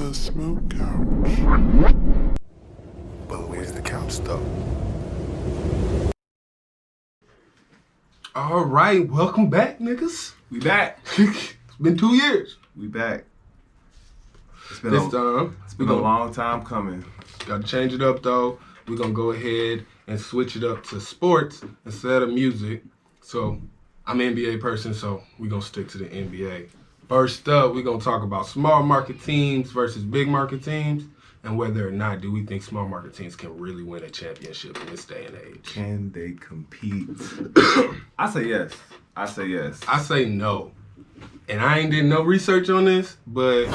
the smoke couch. But where's the couch though? All right, welcome back, niggas. We back. It's been 2 years. We back. It's been This time, It's been a long time coming. got to change it up though. We're gonna go ahead and switch it up to sports instead of music. So I'm an NBA person, so we're gonna stick to the NBA. First up, we're gonna talk about small market teams versus big market teams, and whether or not do we think small market teams can really win a championship in this day and age. Can they compete? I say yes. I say yes. I say no. And I ain't did no research on this, but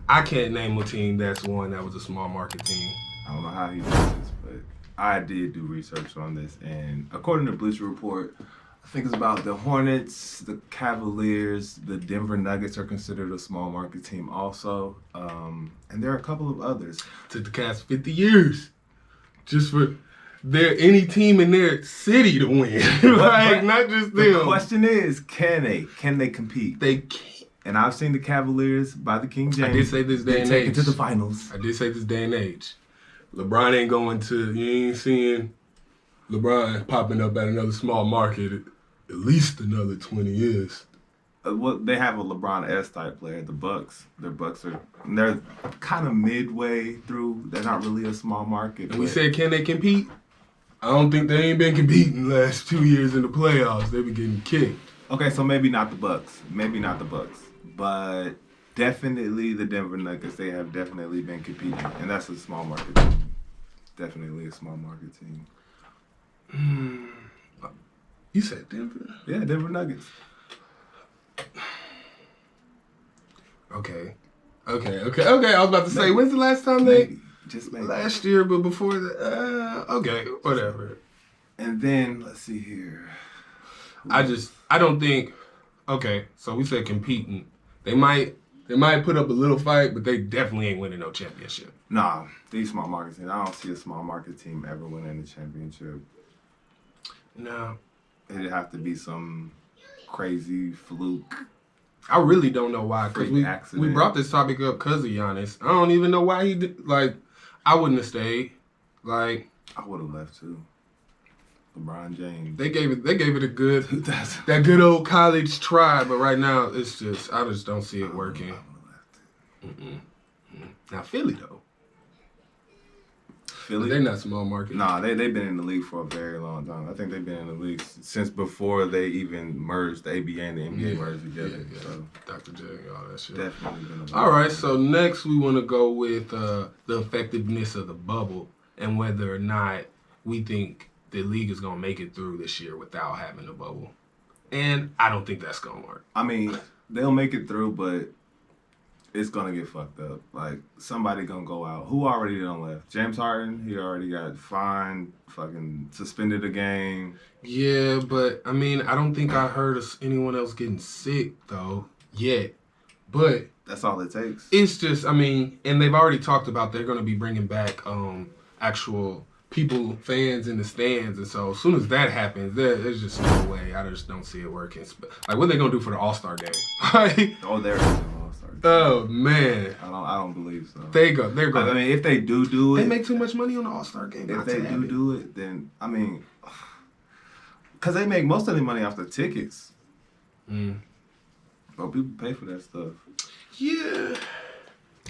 I can't name a team that's one that was a small market team. I don't know how he does this, but I did do research on this, and according to Bleacher Report, I think it's about the Hornets, the Cavaliers, the Denver Nuggets are considered a small market team also, and there are a couple of others. Took the Cavs 50 years just for any team in their city to win. Like, not just them. The question is, can they? Can they compete? They can't. And I've seen the Cavaliers by the King James. I did say this day been and taken age. to the finals. I did say this day and age. LeBron ain't going to, you ain't seeing LeBron popping up at another small market at least another 20 years. Well, they have a LeBron-esque type player, the Bucks. They're kind of midway through. They're not really a small market. And we said, can they compete? I don't think they ain't been competing the last 2 years in the playoffs. They been getting kicked. Okay, so maybe not the Bucks. Maybe not the Bucks. But definitely the Denver Nuggets. They have definitely been competing. And that's a small market team. Definitely a small market team. You said Denver? Yeah, Denver Nuggets. Okay. I was about to say, when's the last time Maybe. Just maybe. Last year, but before that, okay, whatever. And then, let's see here. I don't think, okay, so we said competing. They might put up a little fight, but they definitely ain't winning no championship. Nah, these small market teams. I don't see a small market team ever winning the championship. No. It'd have to be some crazy fluke. I really don't know why, because Freak we accident. brought this topic up because of Giannis. I don't even know why he did, like, I wouldn't have stayed. Like, I would have left too. LeBron James. they gave it a good, That's- that good old college try, but right now, it's just, I just don't see it working. I would have left. Now, Philly, though. Philly? They're not small market. Nah, they've been in the league for a very long time. I think they've been in the league since before they even merged, the ABA and the NBA merged together. Yeah. So Dr. J, all that shit. definitely been a league. All right, so next we want to go with the effectiveness of the bubble and whether or not we think the league is going to make it through this year without having a bubble. And I don't think that's going to work. I mean, they'll make it through, but it's gonna get fucked up. Like, somebody gonna go out. Who already done left? James Harden, he already got fined, fucking suspended a game. Yeah, but I mean, I don't think I heard of anyone else getting sick, though, yet. But That's all it takes. it's just, I mean, and they've already talked about they're going to be bringing back actual people, fans in the stands. And so as soon as that happens, there's just no way. I just don't see it working. Like, what are they going to do for the All-Star game? Like, Oh, there it is. All-Star. oh, man. I don't believe so. They're going I mean, if they do it, They make too much money on the All-Star game. if not they to have do it, then I mean, because they make most of their money off the tickets. But people pay for that stuff. Yeah.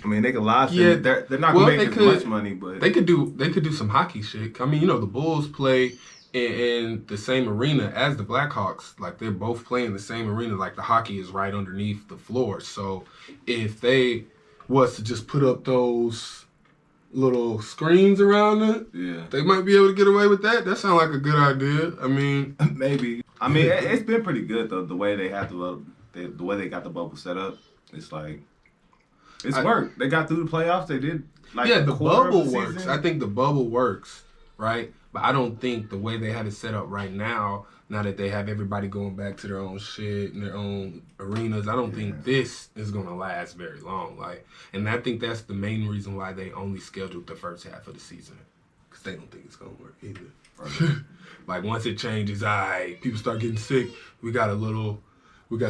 I mean, they can live Yeah. stream. They're not Well, gonna they make as could- much money, but They could do some hockey shit. I mean, you know, the Bulls play in the same arena as the Blackhawks. Like, they're both playing the same arena. Like, the hockey is right underneath the floor. So if they was to just put up those little screens around it, yeah, they might be able to get away with that. That sounds like a good idea. I mean, maybe. I mean, it's been pretty good though. The way they have the way they got the bubble set up, it's like it's worked. They got through the playoffs. They did. Like, yeah, a the quarter of bubble the works. season. I think the bubble works, right? But I don't think the way they have it set up right now that they have everybody going back to their own shit and their own arenas, I don't think this is going to last very long. Like, and I think that's the main reason why they only scheduled the first half of the season, because they don't think it's going to work either. Like, once it changes, people start getting sick, we got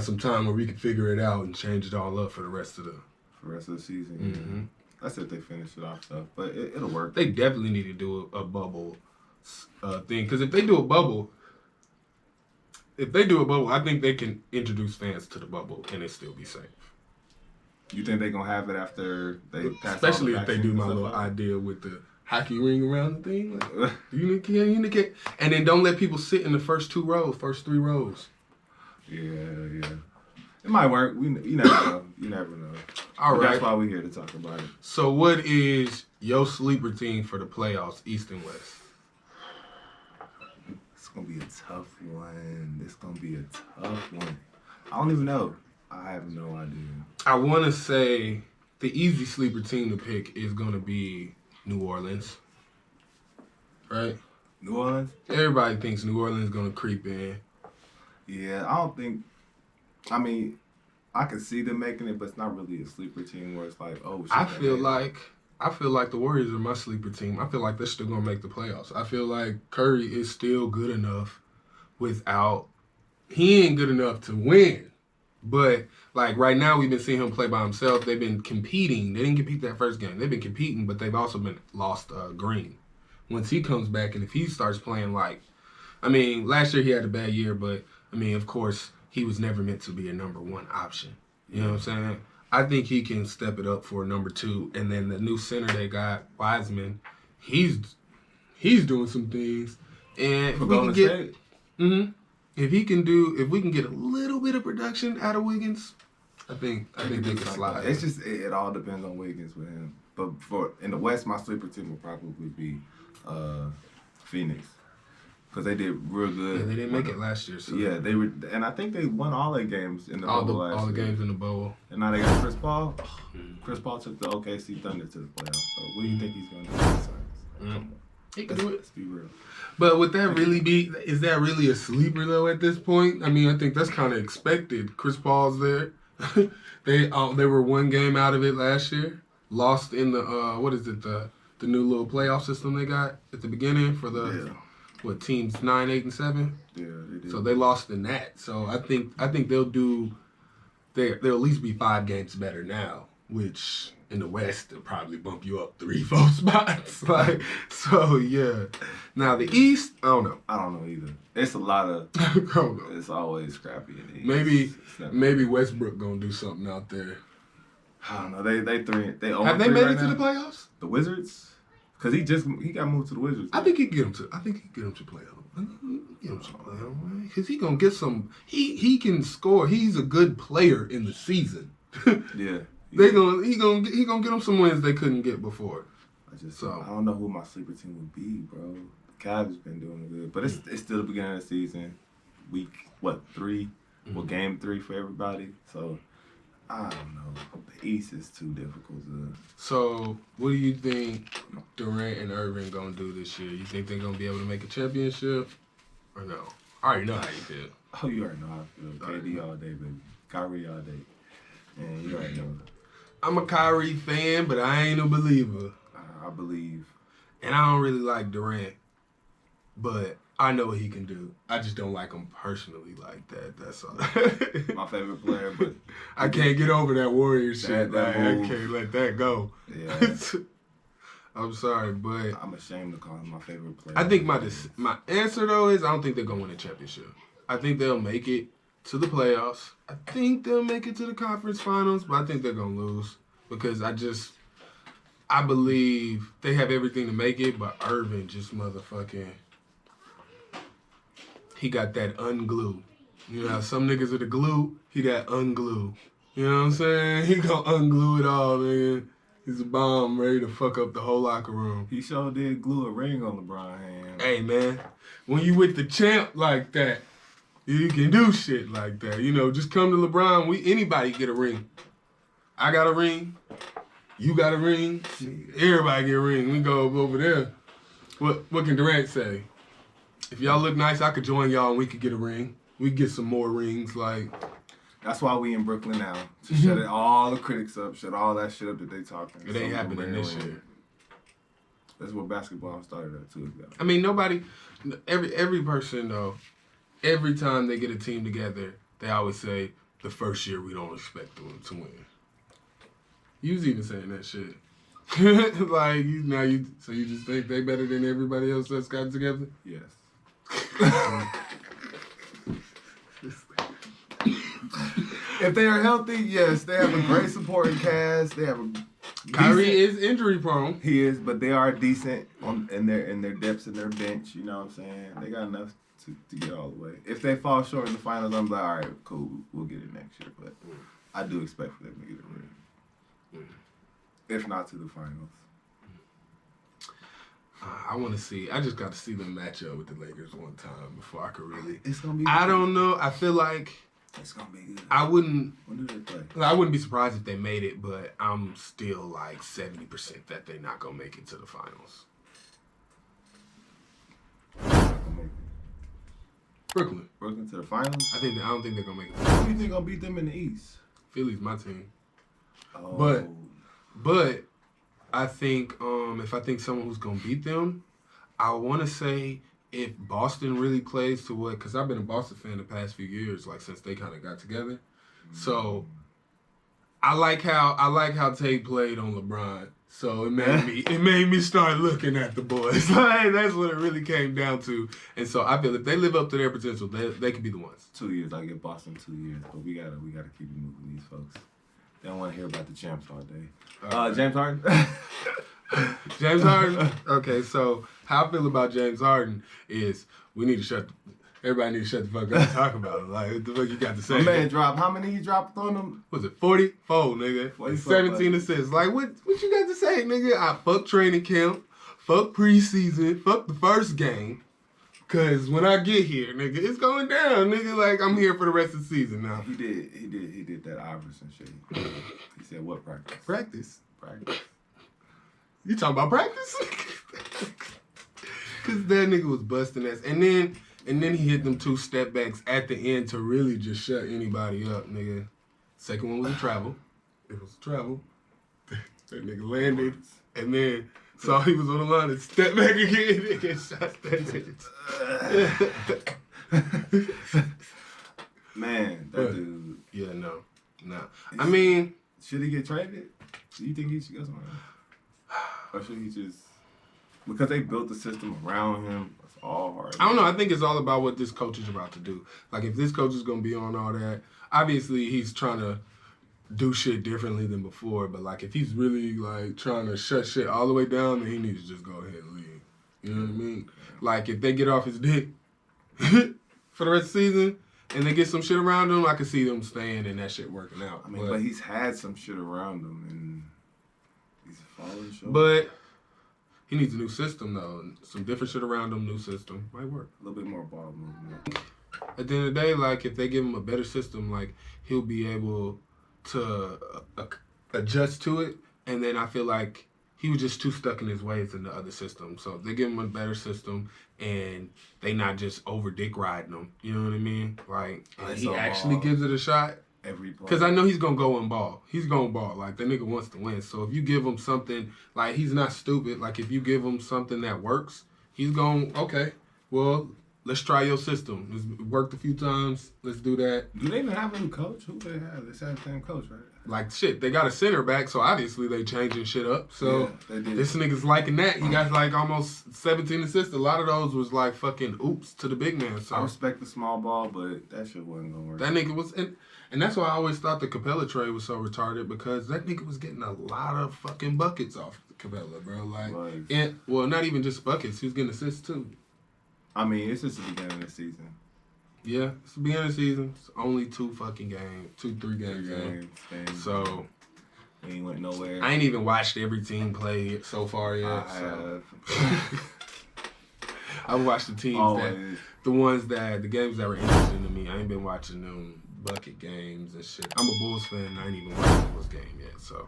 some time where we can figure it out and change it all up for the rest of the season. That's if they finish it off stuff, but it'll work. They definitely need to do a bubble thing, because if they do a bubble, I think they can introduce fans to the bubble and it still be safe. You think they're gonna have it after they pass? Especially all the if they do my vaccines and little stuff out? idea with the hockey ring around the thing. Like, you and then don't let people sit in the first 3 rows. Yeah. It might work. You never know. You never know. All But right. That's why we're here to talk about it. So what is your sleeper team for the playoffs, East and West? It's gonna be a tough one. I don't even know. I have no idea. I want to say the easy sleeper team to pick is going to be New Orleans. Right? New Orleans? Everybody thinks New Orleans is going to creep in. Yeah, I don't think. I mean, I can see them making it, but it's not really a sleeper team where it's like, oh, shit. I feel like the Warriors are my sleeper team. I feel like they're still going to make the playoffs. I feel like Curry is still good enough he ain't good enough to win. But, like, right now we've been seeing him play by himself. They've been competing. They didn't compete that first game. They've been competing, but they've also been lost Green. Once he comes back and if he starts playing like, I mean, last year he had a bad year, but, I mean, of course, he was never meant to be a number 1 option. You know what I'm saying? I think he can step it up for number 2. And then the new center they got, Wiseman, he's doing some things. And if we can get... If we can get a little bit of production out of Wiggins, I think they can slide. It's just it all depends on Wiggins with him. But in the West, my sleeper team would probably be Phoenix because they did real good. Yeah, they didn't make it last year. So yeah, they were, and I think they won all their games in the bubble last year. All the games in the bubble. And now they got Chris Paul. Chris Paul took the OKC Thunder to the playoffs. So what do you think he's going to do? Come on. He can do it. Let's be real. But would that really be? Is that really a sleeper though? At this point, I mean, I think that's kind of expected. Chris Paul's there. They were 1 game out of it last year. Lost in the what is it, the new little playoff system they got at the beginning for the teams 9, 8, and 7. Yeah, they did. So they lost in that. So I think they'll at least be 5 games better now, which in the West they'll probably bump you up 3, 4 spots. Like, so yeah. Now the East, I don't know. I don't know either. It's a lot of. I don't know. It's always scrappy in the East. Maybe Westbrook gonna do something out there. I don't know. They Have they made it to the playoffs? The Wizards? Because he got moved to the Wizards. I think he can get him to playoffs. Because he gonna get some. He can score. He's a good player in the season. Yeah. He gonna get them some wins they couldn't get before. I don't know who my sleeper team would be, bro. The Cavs been doing good, but it's still the beginning of the season. Week 3? Well, game 3 for everybody. So I don't know. The East is too difficult to. So what do you think Durant and Irving gonna do this year? You think they're gonna be able to make a championship, or no? I already know how you feel. Oh, you already know how I feel. KD all day, baby. Kyrie all day. And you already know. I'm a Kyrie fan, but I ain't a believer. I believe. And I don't really like Durant, but I know what he can do. I just don't like him personally like that. That's all. My favorite player, but I can't get over that Warrior shit. that I move. can't let that go. Yeah. I'm sorry, but I'm ashamed to call him my favorite player. I think my answer though is I don't think they're gonna win a championship. I think they'll make it to the playoffs. I think they'll make it to the conference finals, but I think they're gonna lose because I believe they have everything to make it, but Irving just motherfucking. He got that unglue. You know how some niggas are the glue? He that unglue. You know what I'm saying? He gonna unglue it all, nigga. He's a bomb ready to fuck up the whole locker room. He sure did glue a ring on LeBron's hand. Hey, man. When you with the champ like that, you can do shit like that. You know, just come to LeBron. Anybody get a ring. I got a ring. You got a ring. Everybody get a ring. We go over there. What can Durant say? If y'all look nice, I could join y'all and we could get a ring. We get some more rings. Like, that's why we in Brooklyn now. To shut all the critics up, shut all that shit up that they talking. It ain't happening this year. That's what basketball started at too. I mean, every person though, every time they get a team together, they always say the first year we don't expect them to win. You was even saying that shit. Like so you just think they better than everybody else that's got together? Yes. If they are healthy, yes, they have a great supporting cast. They have a Kyrie is injury prone. He is, but they are decent in their depths in their bench. You know what I'm saying? They got enough to get all the way. If they fall short in the finals, I'm like, all right, cool, we'll get it next year. But I do expect for them to get it ring. If not to the finals. I want to see. I just got to see them match up with the Lakers one time before I could really. It's gonna be. I don't know. I feel like it's gonna be good. I wouldn't. When do they play? I wouldn't be surprised if they made it, but I'm still like 70% that they're not gonna make it to the finals. Brooklyn to the finals. I don't think they're gonna make it. Who do you think gonna beat them in the East? Philly's my team. Oh. But I think if I think someone who's gonna beat them, I want to say if Boston really plays to what, because I've been a Boston fan the past few years, like since they kind of got together. So I like how Tate played on LeBron. So it made me start looking at the boys. Like, that's what it really came down to. And so I feel if they live up to their potential, they could be the ones. 2 years, I give Boston 2 years, but we gotta keep it moving these folks. They don't want to hear about the champs all day. James Harden. James Harden. Okay, so how I feel about James Harden is everybody need to shut the fuck up and talk about it. Like, what the fuck you got to say? My man dropped, how many he dropped on him? Was it 44, nigga? 17 assists. Like, what you got to say, nigga? I fuck training camp, fuck preseason, fuck the first game. Cause when I get here, nigga, it's going down, nigga. Like, I'm here for the rest of the season now. He did that Iverson shit. He said, what practice? Practice. You talking about practice? Cause that nigga was busting ass. And then he hit them 2 step backs at the end to really just shut anybody up, nigga. Second one was a travel. It was a travel. That nigga landed and then saw he was on the line and stepped back again and get shot that bitch. Man, that dude. Yeah, no. I mean, should he get traded? Do you think he should go somewhere else? Or should he just, because they built the system around him, it's all hard. I don't know. I think it's all about what this coach is about to do. Like, if this coach is going to be on all that, obviously he's trying to do shit differently than before. But, like, if he's really, like, trying to shut shit all the way down, then he needs to just go ahead and leave. You know what I mean? Like, if they get off his dick for the rest of the season and they get some shit around him, I can see them staying and that shit working out. I mean, but he's had some shit around him and he's falling short. But he needs a new system, though. Some different shit around him, new system. Might work. A little bit more ball movement. At the end of the day, like, if they give him a better system, like, he'll be able to adjust to it. And then I feel like he was just too stuck in his ways in the other system. So if they give him a better system and they not just over dick riding him, you know what I mean? Like, and he actually gives it a shot. Because I know he's going to go and ball. He's going to ball. Like, the nigga wants to win. So if you give him something, like, he's not stupid. Like, if you give him something that works, he's going, okay, well, let's try your system. It's worked a few times. Let's do that. Do they even have a new coach? Who do they have? They have the same coach, right? Like, shit, they got a center back, so obviously they changing shit up. So this nigga's liking that. He got, like, almost 17 assists. A lot of those was, like, fucking oops to the big man. So I respect the small ball, but that shit wasn't going to work. That nigga was... And that's why I always thought the Capella trade was so retarded, because that nigga was getting a lot of fucking buckets off Capella, bro. Like, well, not even just buckets. He was getting assists, too. I mean, it's just the beginning of the season. Yeah, it's the beginning of the season. It's only 2 fucking games. 3 games. So, he ain't went nowhere. I ain't even watched every team play so far yet. I have. I've watched the teams the games that were interesting to me. I ain't been watching them bucket games and shit. I'm a Bulls fan and I ain't even watched the Bulls game yet, so.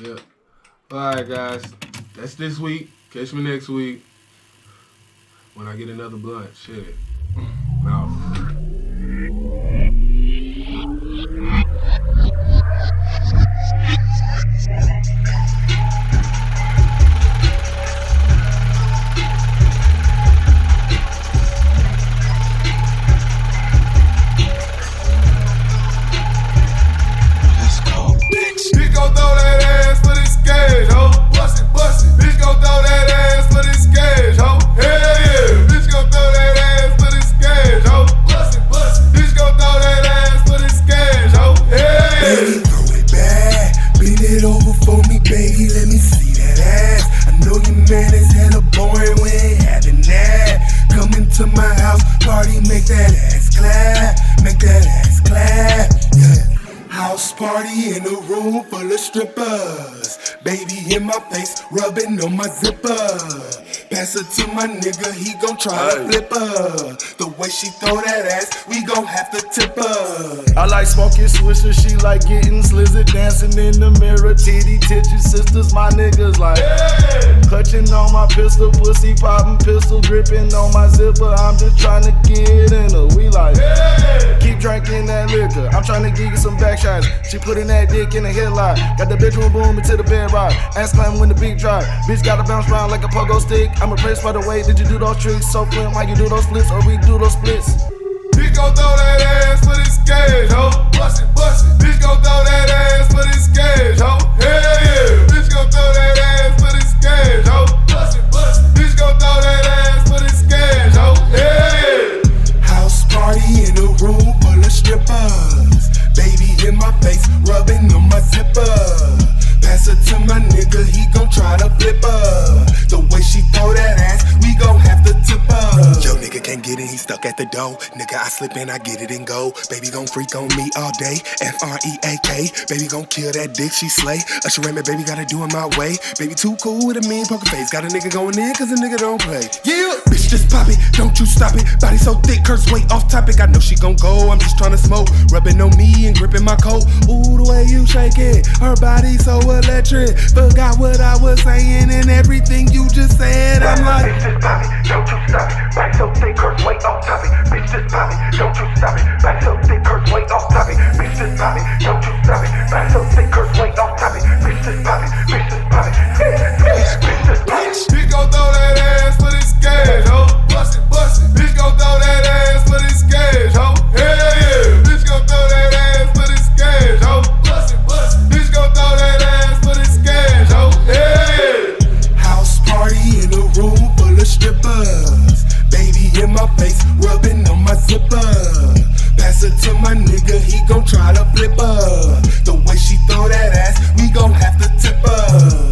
Yeah. Alright, guys. That's this week. Catch me next week when I get another blunt. Shit. I'm out. He gon' throw that ass for this game. House party in a room full of strippers. Baby in my face, rubbing on my zipper. Pass it to my nigga, he gon' try to flip her. The way she throw that ass, we gon' have to tip her. I like smoking swisher, she like getting slizzard, dancing in the mirror, titty sisters, my niggas like clutching on my pistol, pussy popping pistol, dripping on my zipper. I'm just trying to get in her. We like keep drinking that liquor. I'm trying to give you some back shots. She putting that dick in the headlock. Got the bedroom boom into the bed rock. Ass climb when the beat drop. Bitch gotta bounce around like a pogo stick. I'm impressed by the way that you do those tricks. So flim, how you do those splits, or we do those splits. Bitch gon' throw that ass for this cash, ho. Bust it, bust it. Bitch gon' throw that ass for this cash, ho. Hell yeah. Bitch gon' throw that ass for this cash, ho. Bust it, bust it. Bitch gon' throw that ass for this cash, ho. Hell yeah. House party in a room full of strippers. Baby in my face, rubbing on my zipper. Pass it to my nigga, he gon' try to flip her. The way she throw that ass, we gon' have to tip her. Yo, nigga can't get in, he stuck at the door. Nigga, I slip in, I get it and go. Baby gon' freak on me all day, F-R-E-A-K. Baby gon' kill that dick, she slay. Usher me, baby, gotta do it my way. Baby too cool with a mean poker face. Got a nigga going in, cause a nigga don't play. Yeah, bitch, just pop it, don't you stop it. Body so thick, curse weight off topic. I know she gon' go, I'm just tryna smoke. Rubbing on me and gripping my coat. Ooh, the way you shake it, her body so electric. Forgot what I was saying and everything you just said. I'm like, bitch, just pop it, don't you stop it. Back so thick, curse weight off topic. Bitch, just pop it, don't you stop it. Back so thick, curse weight off topic. Bitch, just pop it, don't you stop it. Back so thick, curse weight off topic. Bitch, just pop it, bitch, just pop it. Bitch, just pop it. Bitch gon' throw that ass for this cash, ho. Bust it, bust it. Bitch gon' throw that ass for this cash, ho. Hell yeah. Bitch gon' throw that ass for this cash, ho. Bust it, bust it. Bitch gon' throw that ass for this cash, ho. Hell yeah. house party in a room full of strippers. Baby in my face, rubbing on my zipper. Pass it to my nigga, he gon' try to flip her. The way she throw that ass, we gon' have to tip her.